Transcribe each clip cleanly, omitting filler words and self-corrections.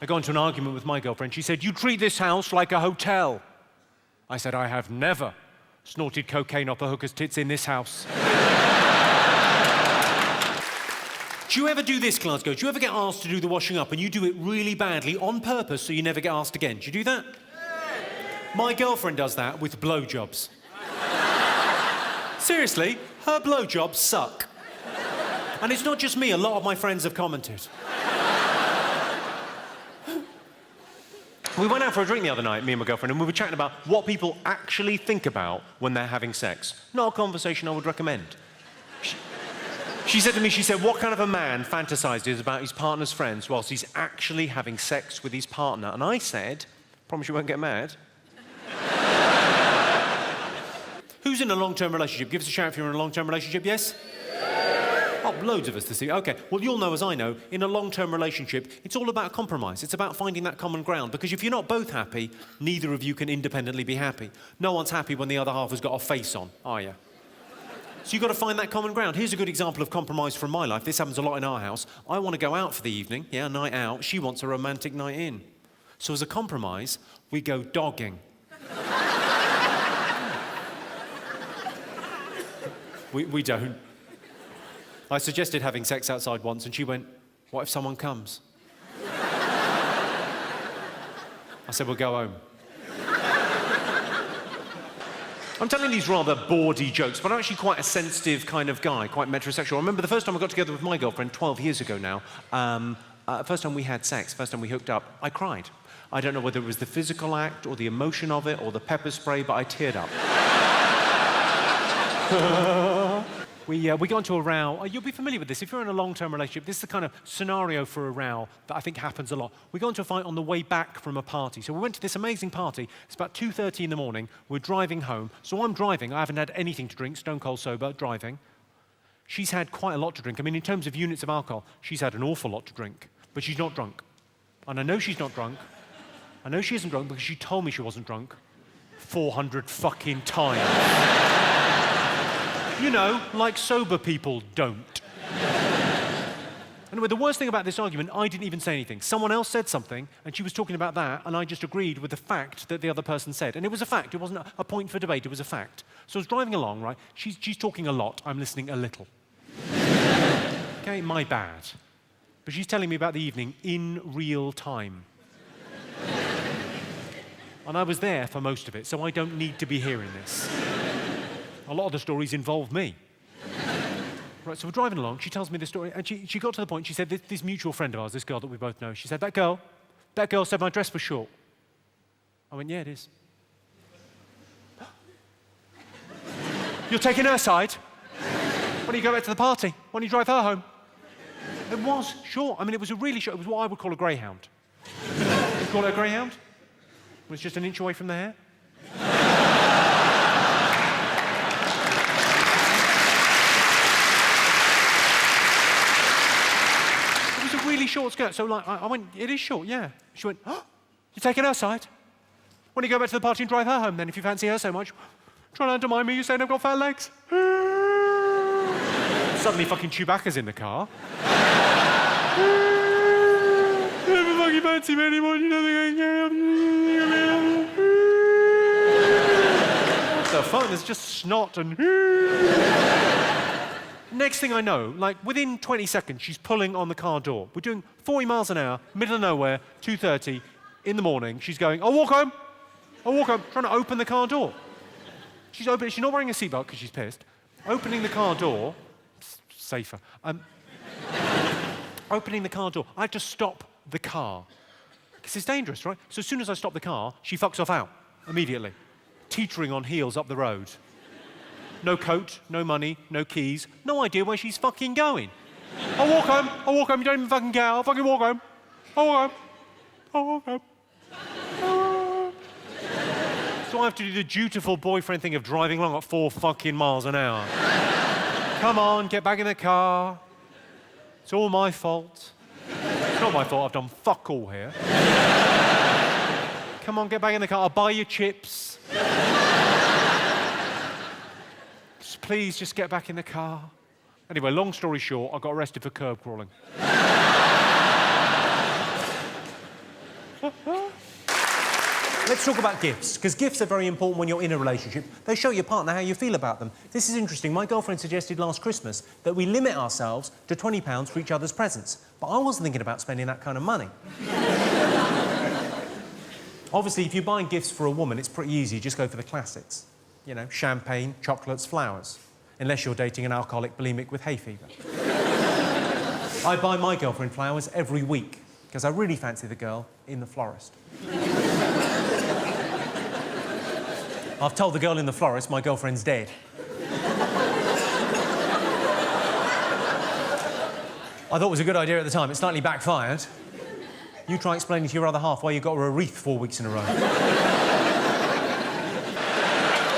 I got into an argument with my girlfriend. She said, "You treat this house like a hotel." I said, "I have never snorted cocaine off a hooker's tits in this house." Do you ever do this, Glasgow? Do you ever get asked to do the washing up and you do it really badly on purpose so you never get asked again? Do you do that? My girlfriend does that with blowjobs. Seriously, her blowjobs suck. And it's not just me, a lot of my friends have commented. We went out for a drink the other night, me and my girlfriend, and we were chatting about what people actually think about when they're having sex. Not a conversation I would recommend. She said to me, what kind of a man fantasizes about his partner's friends whilst he's actually having sex with his partner? And I said, promise you won't get mad. Who's in a long-term relationship? Give us a shout if you're in a long-term relationship, yes? Oh, loads of us this year. Okay, well, you'll know as I know, in a long-term relationship, it's all about compromise. It's about finding that common ground, because if you're not both happy, neither of you can independently be happy. No one's happy when the other half has got a face on, are you? So you've got to find that common ground. Here's a good example of compromise from my life. This happens a lot in our house. I want to go out for the evening, a night out. She wants a romantic night in. So as a compromise, we go dogging. We don't. I suggested having sex outside once, and she went, "What if someone comes?" I said, "We'll go home." I'm telling these rather bawdy jokes, but I'm actually quite a sensitive kind of guy, quite metrosexual. I remember the first time I got together with my girlfriend 12 years ago now, first time we had sex, first time we hooked up, I cried. I don't know whether it was the physical act or the emotion of it or the pepper spray, but I teared up. We got into a row. You'll be familiar with this. If you're in a long-term relationship, this is the kind of scenario for a row that I think happens a lot. We got into a fight on the way back from a party. So we went to this amazing party. It's about 2:30 in the morning. We're driving home. So I'm driving. I haven't had anything to drink, stone cold sober, driving. She's had quite a lot to drink. I mean, in terms of units of alcohol, she's had an awful lot to drink. But she's not drunk. And I know she's not drunk. I know she isn't drunk because she told me she wasn't drunk 400 fucking times. You know, like sober people don't. Anyway, the worst thing about this argument, I didn't even say anything. Someone else said something, and she was talking about that, and I just agreed with the fact that the other person said. And it was a fact. It wasn't a point for debate. It was a fact. So I was driving along, right? She's talking a lot. I'm listening a little. Okay, my bad. But she's telling me about the evening in real time. And I was there for most of it, so I don't need to be hearing this. A lot of the stories involve me. Right, so we're driving along, she tells me the story, and she got to the point, she said, this mutual friend of ours, this girl that we both know, she said, that girl said my dress was short. I went, yeah, it is. You're taking her side? Why don't you go back to the party? Why don't you drive her home? It was short. I mean, it was a really short, it was what I would call a greyhound. You call it a greyhound? It was just an inch away from the hair. Really short skirt, so like I went, it is short, yeah. She went, oh, you're taking her side? When you go back to the party and drive her home then, if you fancy her so much? Trying to undermine me, you saying I've got fat legs? Suddenly fucking Chewbacca's in the car. You never fucking fancy me anymore, you know what the fuck, there's just snot and... Next thing I know, like within 20 seconds, she's pulling on the car door. We're doing 40 miles an hour, middle of nowhere, 2:30 in the morning. She's going, I'll walk home, trying to open the car door. She's not wearing a seatbelt because she's pissed. Opening the car door, safer. Opening the car door, I had to stop the car. Because it's dangerous, right? So as soon as I stop the car, she fucks off out, immediately. Teetering on heels up the road. No coat, no money, no keys, no idea where she's fucking going. I'll walk home, you don't even fucking care, I'll fucking walk home. So I have to do the dutiful boyfriend thing of driving along at 4 fucking miles an hour. Come on, get back in the car. It's all my fault. It's not my fault, I've done fuck all here. Come on, get back in the car, I'll buy you chips. Please, just get back in the car. Anyway, long story short, I got arrested for curb crawling. Let's talk about gifts, because gifts are very important when you're in a relationship. They show your partner how you feel about them. This is interesting. My girlfriend suggested last Christmas that we limit ourselves to £20 for each other's presents. But I wasn't thinking about spending that kind of money. Obviously, if you're buying gifts for a woman, it's pretty easy. You just go for the classics. You know, champagne, chocolates, flowers. Unless you're dating an alcoholic bulimic with hay fever. I buy my girlfriend flowers every week, because I really fancy the girl in the florist. I've told the girl in the florist my girlfriend's dead. I thought it was a good idea at the time. It slightly backfired. You try explaining to your other half why you got her a wreath 4 weeks in a row.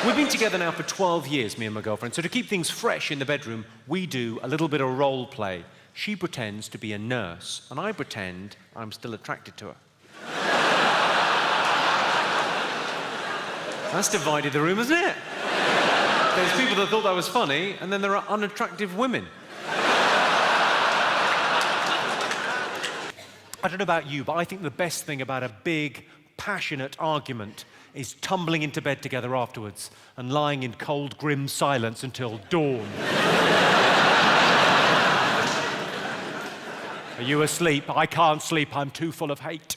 We've been together now for 12 years, me and my girlfriend, so to keep things fresh in the bedroom, we do a little bit of role play. She pretends to be a nurse, and I pretend I'm still attracted to her. That's divided the room, hasn't it? There's people that thought that was funny, and then there are unattractive women. I don't know about you, but I think the best thing about a big, passionate argument is tumbling into bed together afterwards and lying in cold, grim silence until dawn. Are you asleep? I can't sleep. I'm too full of hate.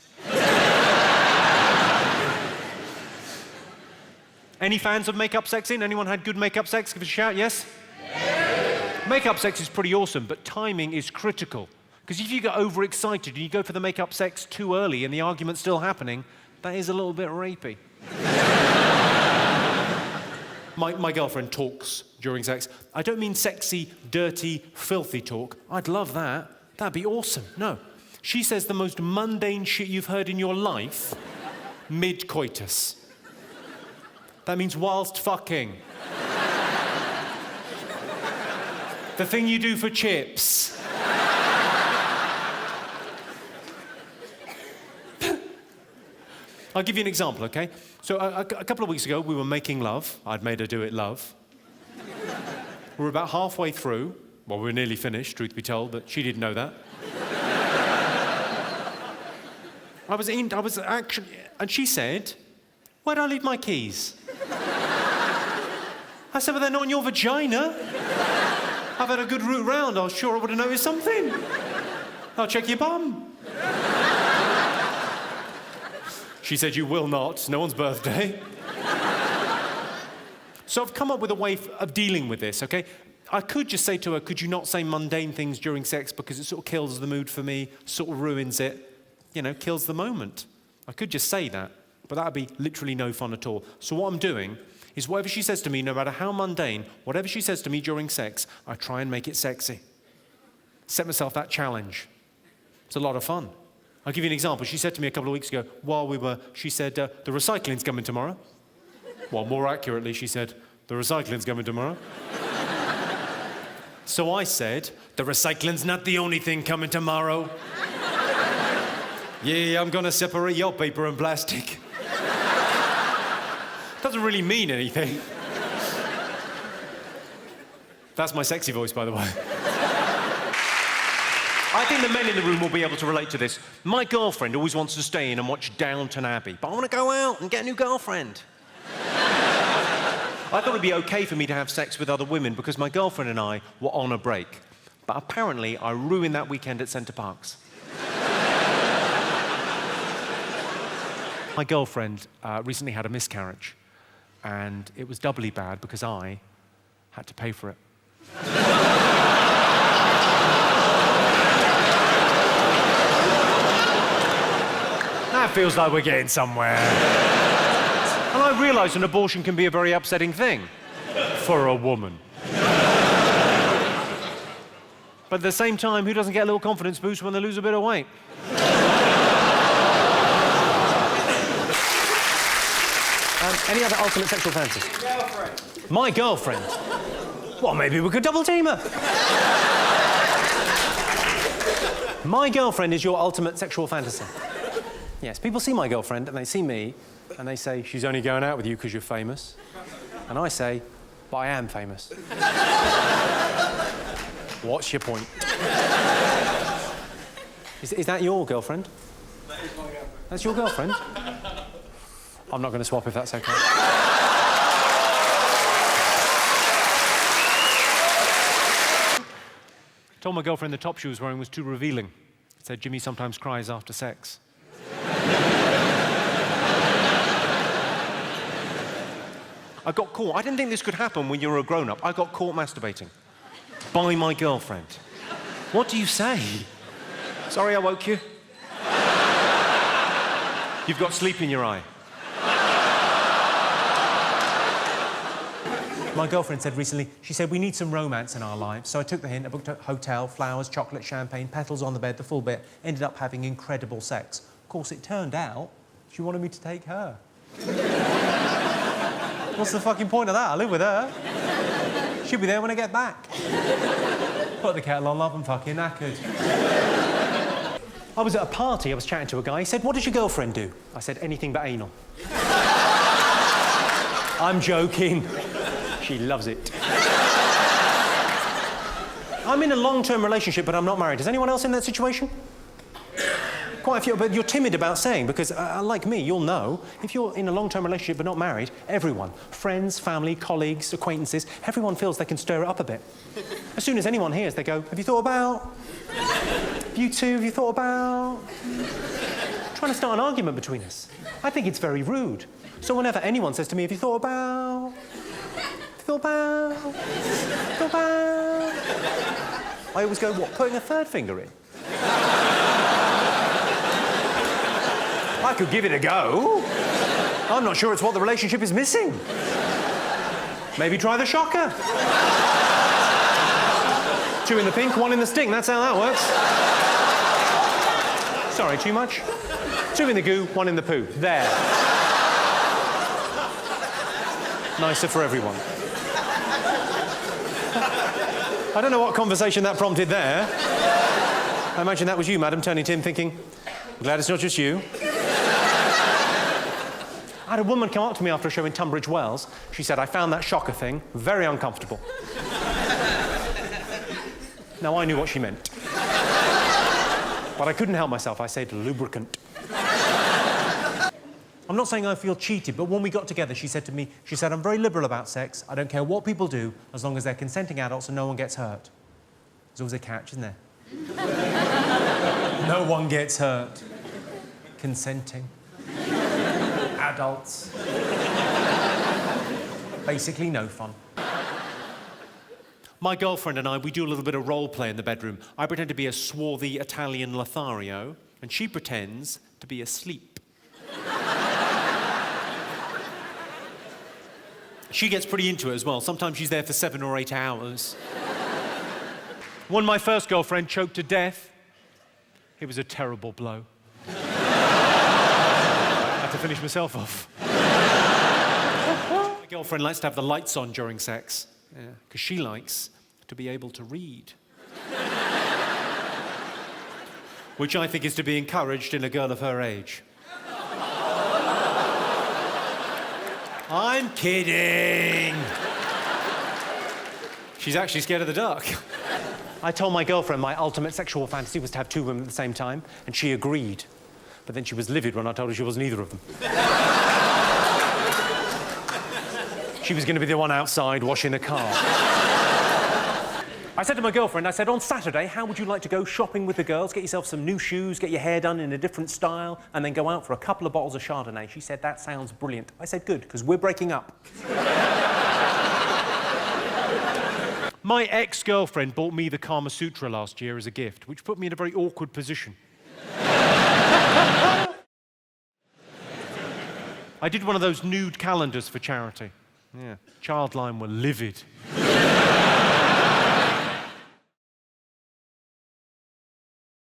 Any fans of make-up sexing? Anyone had good make-up sex? Give us a shout, yes? Yeah. Make-up sex is pretty awesome, but timing is critical. Because if you get overexcited and you go for the make-up sex too early and the argument's still happening, that is a little bit rapey. My girlfriend talks during sex. I don't mean sexy, dirty, filthy talk. I'd love that. That'd be awesome. No. She says the most mundane shit you've heard in your life mid-coitus. That means whilst fucking. The thing you do for chips. I'll give you an example, OK? So a couple of weeks ago, we were making love. I'd made her do it love. We were about halfway through. Well, we were nearly finished, truth be told, but she didn't know that. I was actually... And she said, "Where'd I leave my keys?" I said, "Well, they're not in your vagina. I've had a good route round. I was sure I would have noticed something. I'll check your bum." She said, "You will not. It's no one's birthday." So I've come up with a way of dealing with this, OK? I could just say to her, "Could you not say mundane things during sex because it sort of kills the mood for me, sort of ruins it, you know, kills the moment." I could just say that, but that would be literally no fun at all. So what I'm doing is whatever she says to me, no matter how mundane, whatever she says to me during sex, I try and make it sexy. Set myself that challenge. It's a lot of fun. I'll give you an example. She said to me a couple of weeks ago, she said, "The recycling's coming tomorrow." Well, more accurately, she said, "The recycling's coming tomorrow." So I said, "The recycling's not the only thing coming tomorrow." "Yeah, I'm gonna separate your paper and plastic." Doesn't really mean anything. That's my sexy voice, by the way. I think the men in the room will be able to relate to this. My girlfriend always wants to stay in and watch Downton Abbey, but I want to go out and get a new girlfriend. I thought it'd be okay for me to have sex with other women because my girlfriend and I were on a break. But apparently, I ruined that weekend at Centre Parks. My girlfriend recently had a miscarriage, and it was doubly bad because I had to pay for it. That feels like we're getting somewhere. And I realise an abortion can be a very upsetting thing for a woman. But at the same time, who doesn't get a little confidence boost when they lose a bit of weight? Any other ultimate sexual fantasies? Girlfriend. My girlfriend? Well, maybe we could double team her. My girlfriend is your ultimate sexual fantasy. Yes, people see my girlfriend and they see me and they say, "She's only going out with you because you're famous." And I say, "But I am famous." What's your point? Is that your girlfriend? That is my girlfriend. That's your girlfriend? I'm not going to swap if that's okay. Told my girlfriend the top she was wearing was too revealing. Said Jimmy sometimes cries after sex. I got caught. I didn't think this could happen when you were a grown-up. I got caught masturbating by my girlfriend. What do you say? Sorry I woke you. You've got sleep in your eye. My girlfriend said recently, she said, we need some romance in our lives. So I took the hint, I booked a hotel, flowers, chocolate, champagne, petals on the bed, the full bit, ended up having incredible sex. Of course, it turned out she wanted me to take her. What's the fucking point of that? I live with her. She'll be there when I get back. Put the kettle on, love, and fucking knackered. I was at a party, I was chatting to a guy. He said, what does your girlfriend do? I said, anything but anal. I'm joking. She loves it. I'm in a long-term relationship, but I'm not married. Is anyone else in that situation? Quite a few, but you're timid about saying, because like me, you'll know, if you're in a long-term relationship but not married, everyone, friends, family, colleagues, acquaintances, everyone feels they can stir it up a bit. As soon as anyone hears, they go, have you thought about? You two, have you thought about? Trying to start an argument between us. I think it's very rude. So whenever anyone says to me, have you thought about? Thought about? Thought about? I always go, what, putting a third finger in? I could give it a go. I'm not sure it's what the relationship is missing. Maybe try the shocker. 2 in the pink, 1 in the stink. That's how that works. Sorry, too much? 2 in the goo, 1 in the poo. There. Nicer for everyone. I don't know what conversation that prompted there. I imagine that was you, madam, turning to him thinking, I'm glad it's not just you. I had a woman come up to me after a show in Tunbridge Wells. She said, I found that shocker thing very uncomfortable. Now, I knew what she meant. But I couldn't help myself. I said lubricant. I'm not saying I feel cheated, but when we got together, she said to me, I'm very liberal about sex. I don't care what people do, as long as they're consenting adults and no one gets hurt. There's always a catch, isn't there? No one gets hurt. Consenting. Adults. Basically, no fun. My girlfriend and I, we do a little bit of role play in the bedroom. I pretend to be a swarthy Italian Lothario, and she pretends to be asleep. She gets pretty into it as well. Sometimes she's there for 7 or 8 hours. When my first girlfriend choked to death, it was a terrible blow. I had to finish myself off. My girlfriend likes to have the lights on during sex, because she likes to be able to read. Which I think is to be encouraged in a girl of her age. I'm kidding. She's actually scared of the dark. I told my girlfriend my ultimate sexual fantasy was to have 2 women at the same time, and she agreed. But then she was livid when I told her she wasn't either of them. She was going to be the one outside washing the car. I said to my girlfriend, on Saturday, how would you like to go shopping with the girls, get yourself some new shoes, get your hair done in a different style, and then go out for a couple of bottles of Chardonnay? She said, that sounds brilliant. I said, good, because we're breaking up. My ex-girlfriend bought me the Kama Sutra last year as a gift, which put me in a very awkward position. I did one of those nude calendars for charity. Yeah, Childline were livid.